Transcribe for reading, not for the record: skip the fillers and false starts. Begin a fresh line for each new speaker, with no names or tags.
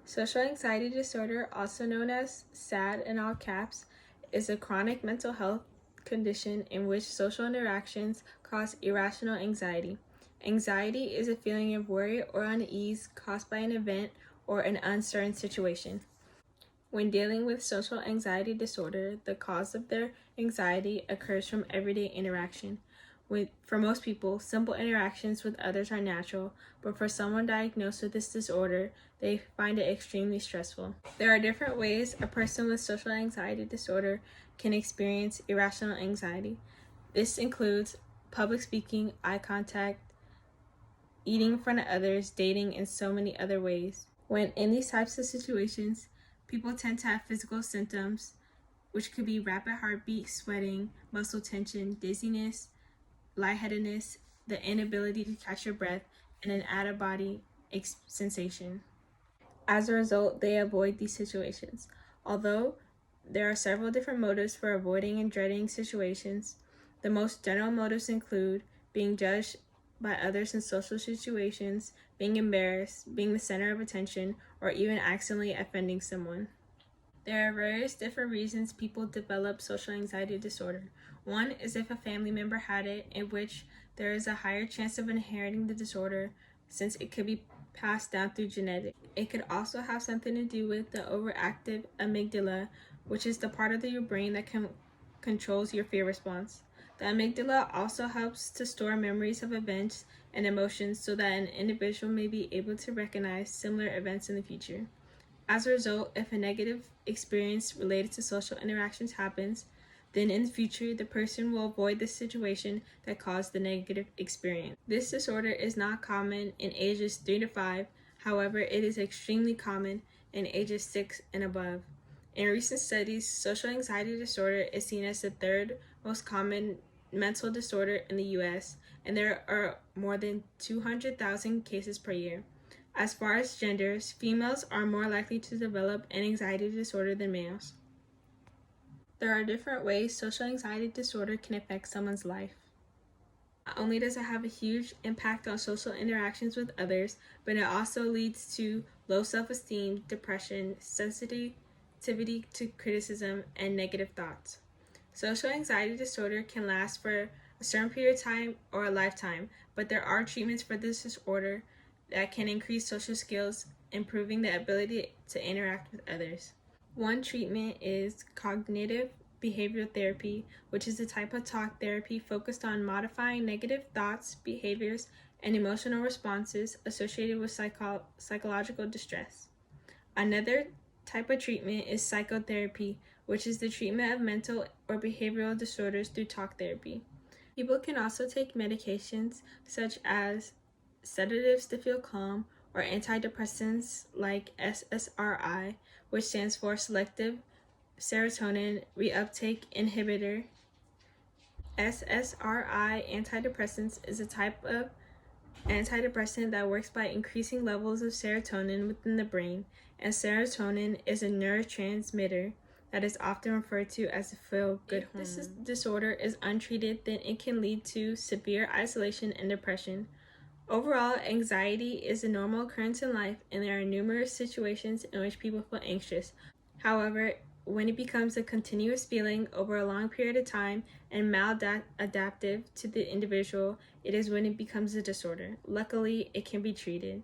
Social anxiety disorder, also known as SAD in all caps, is a chronic mental health condition in which social interactions cause irrational anxiety. Anxiety is a feeling of worry or unease caused by an event or an uncertain situation. When dealing with social anxiety disorder, the cause of their anxiety occurs from everyday interaction. For most people, simple interactions with others are natural, but for someone diagnosed with this disorder, they find it extremely stressful. There are different ways a person with social anxiety disorder can experience irrational anxiety. This includes public speaking, eye contact, eating in front of others, dating, and so many other ways. When in these types of situations, people tend to have physical symptoms, which could be rapid heartbeat, sweating, muscle tension, dizziness, lightheadedness, the inability to catch your breath, and an out-of-body sensation. As a result, they avoid these situations. Although there are several different motives for avoiding and dreading situations, the most general motives include being judged by others in social situations, being embarrassed, being the center of attention, or even accidentally offending someone. There are various different reasons people develop social anxiety disorder. One is if a family member had it, in which there is a higher chance of inheriting the disorder since it could be passed down through genetics. It could also have something to do with the overactive amygdala, which is the part of your brain that controls your fear response. The amygdala also helps to store memories of events and emotions so that an individual may be able to recognize similar events in the future. As a result, if a negative experience related to social interactions happens, then in the future, the person will avoid the situation that caused the negative experience. This disorder is not common in ages 3 to 5, however, it is extremely common in ages 6 and above. In recent studies, social anxiety disorder is seen as the third most common mental disorder in the US, and there are more than 200,000 cases per year. As far as genders, females are more likely to develop an anxiety disorder than males. There are different ways social anxiety disorder can affect someone's life. Not only does it have a huge impact on social interactions with others, but it also leads to low self-esteem, depression, sensitivity to criticism, and negative thoughts. Social anxiety disorder can last for a certain period of time or a lifetime, but there are treatments for this disorder that can increase social skills, improving the ability to interact with others. One treatment is cognitive behavioral therapy, which is a type of talk therapy focused on modifying negative thoughts, behaviors, and emotional responses associated with psychological distress. Another type of treatment is psychotherapy, which is the treatment of mental or behavioral disorders through talk therapy. People can also take medications such as sedatives to feel calm, or antidepressants like SSRI, which stands for selective serotonin reuptake inhibitor. SSRI antidepressants is a type of antidepressant that works by increasing levels of serotonin within the brain, and serotonin is a neurotransmitter that is often referred to as a feel-good hormone. If this disorder is untreated, then it can lead to severe isolation and depression. Overall, anxiety is a normal occurrence in life, and there are numerous situations in which people feel anxious. However, when it becomes a continuous feeling over a long period of time and maladaptive to the individual, it is when it becomes a disorder. Luckily, it can be treated.